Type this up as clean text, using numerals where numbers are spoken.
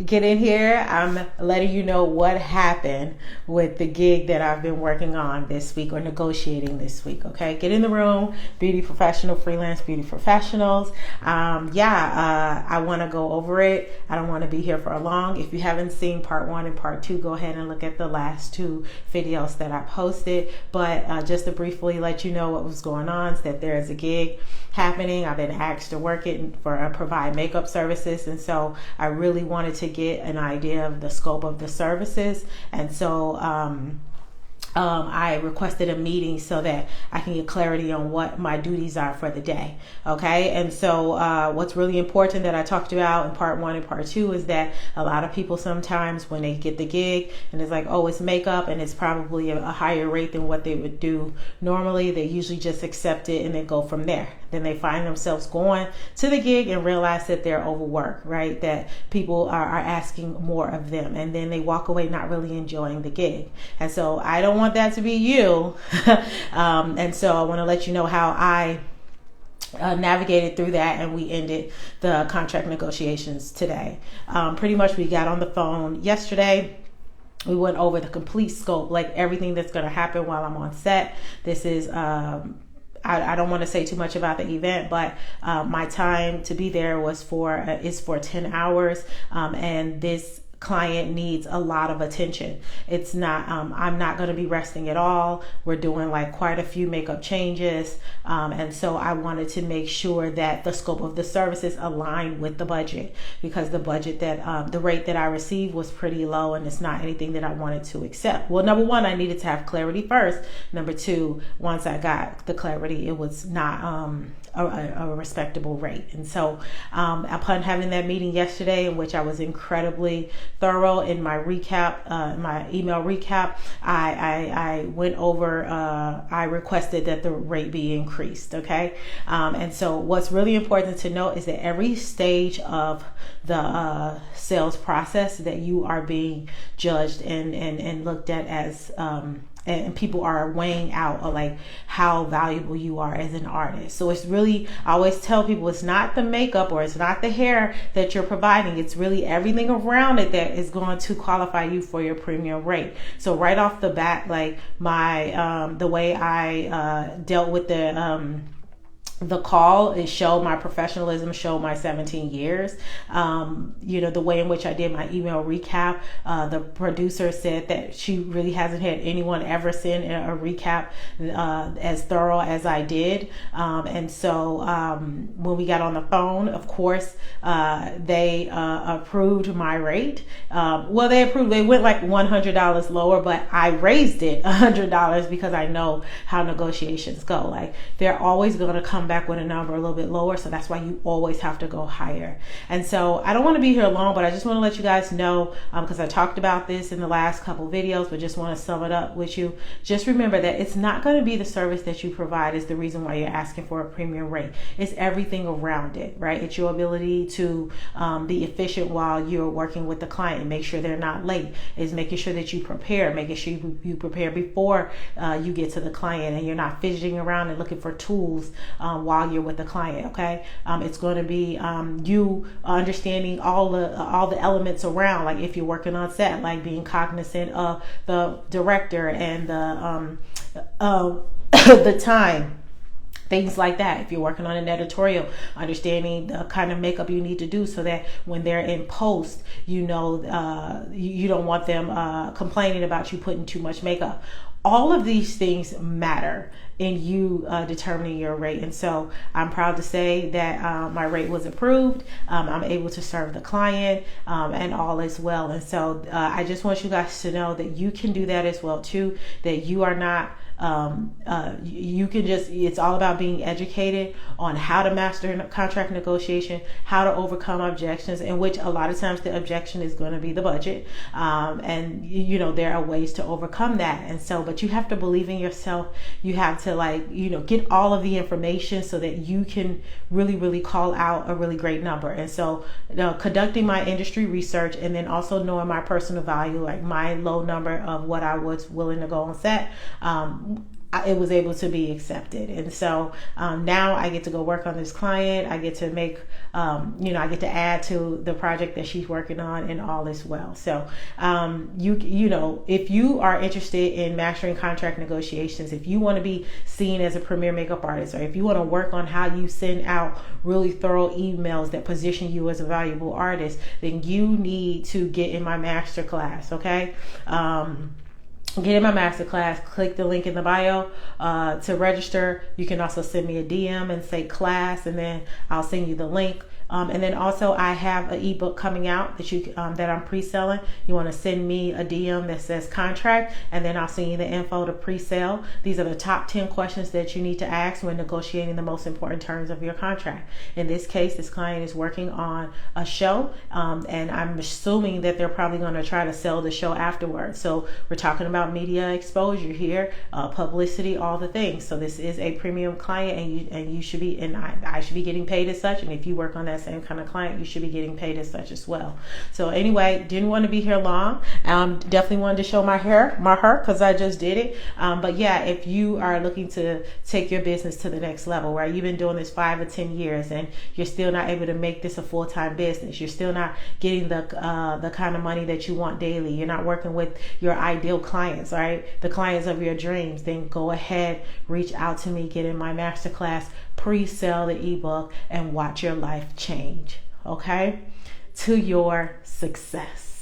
get in here. I'm letting you know what happened with the gig that I've been working on this week or negotiating this week. Okay, get in the room, beauty professional, freelance beauty professionals. I want to go over it. I don't want to be here for long. If you haven't seen part 1 and part 2, go ahead and look at the last 2 videos that I posted. But just to briefly let you know what was going on, is that there is a gig happening. I've been asked to work it for provide makeup services, and so I really wanted to get an idea of the scope of the services, and so I requested a meeting so that I can get clarity on what my duties are for the day. Okay. And so what's really important that I talked about in part 1 and part 2 is that a lot of people sometimes when they get the gig and it's like, oh, it's makeup and it's probably a higher rate than what they would do normally, they usually just accept it and then go from there. Then they find themselves going to the gig and realize that they're overworked, right? That people are asking more of them, and then they walk away not really enjoying the gig. And so I don't want that to be you. And so I want to let you know how I navigated through that, and we ended the contract negotiations today. Pretty much we got on the phone yesterday. We went over the complete scope, like everything that's going to happen while I'm on set. This is I don't want to say too much about the event, but my time to be there is for 10 hours, and this client needs a lot of attention. It's not, I'm not going to be resting at all. We're doing like quite a few makeup changes. And so I wanted to make sure that the scope of the services aligned with the budget, because the budget that, the rate that I received was pretty low, and it's not anything that I wanted to accept. Well, number one, I needed to have clarity first. Number two, once I got the clarity, it was not, a respectable rate. And so upon having that meeting yesterday, in which I was incredibly thorough in my recap, my email recap, I went over, I requested that the rate be increased. Okay. And so what's really important to note is that every stage of the sales process that you are being judged and looked at as, and people are weighing out like how valuable you are as an artist. So it's really, I always tell people, it's not the makeup or it's not the hair that you're providing. It's really everything around it that is going to qualify you for your premium rate. So right off the bat, like my, the way I dealt with the call, it showed my professionalism, showed my 17 years. The way in which I did my email recap, the producer said that she really hasn't had anyone ever send a recap as thorough as I did. And so when we got on the phone, of course, they approved my rate. They went like $100 lower, but I raised it $100 because I know how negotiations go. Like they're always going to come back with a number a little bit lower, so that's why you always have to go higher. And so I don't want to be here long, but I just want to let you guys know, because I talked about this in the last couple videos, but just want to sum it up with you. Just remember that it's not going to be the service that you provide is the reason why you're asking for a premium rate. It's everything around it, right? It's your ability to be efficient while you're working with the client and make sure they're not late. It's making sure that you prepare, making sure you prepare before you get to the client, and you're not fidgeting around and looking for tools while you're with the client. Okay. It's going to be you understanding all the elements around, like if you're working on set, like being cognizant of the director and the time, things like that. If you're working on an editorial, understanding the kind of makeup you need to do so that when they're in post, you don't want them complaining about you putting too much makeup. All of these things matter in you determining your rate. And so I'm proud to say that my rate was approved. I'm able to serve the client and all is well. And so I just want you guys to know that you can do that as well too, that you are not you can just, it's all about being educated on how to master contract negotiation, how to overcome objections, in which a lot of times the objection is going to be the budget. And there are ways to overcome that. And so, but you have to believe in yourself. You have to get all of the information so that you can really, really call out a really great number. And so conducting my industry research and then also knowing my personal value, like my low number of what I was willing to go on set, it was able to be accepted. And so now I get to go work on this client. I get to make, I get to add to the project that she's working on and all as well. So if you are interested in mastering contract negotiations, if you want to be seen as a premier makeup artist, or if you want to work on how you send out really thorough emails that position you as a valuable artist, then you need to get in my masterclass, okay? Get in my masterclass, click the link in the bio to register. You can also send me a DM and say class, and then I'll send you the link. And then also I have an ebook coming out that I'm pre-selling. You want to send me a DM that says contract, and then I'll send you the info to pre-sale. These are the top 10 questions that you need to ask when negotiating the most important terms of your contract. In this case, this client is working on a show, and I'm assuming that they're probably going to try to sell the show afterwards. So we're talking about media exposure here, publicity, all the things. So this is a premium client, and you should be, and I should be getting paid as such. And if you work on that same kind of client, you should be getting paid as such as well. So anyway, didn't want to be here long. Definitely wanted to show my hair because I just did it. But yeah, if you are looking to take your business to the next level, where you've been doing this 5 or 10 years and you're still not able to make this a full-time business, you're still not getting the kind of money that you want daily, you're not working with your ideal clients, right? The clients of your dreams, then go ahead, reach out to me, get in my masterclass, pre-sell the ebook, and watch your life change, okay? To your success.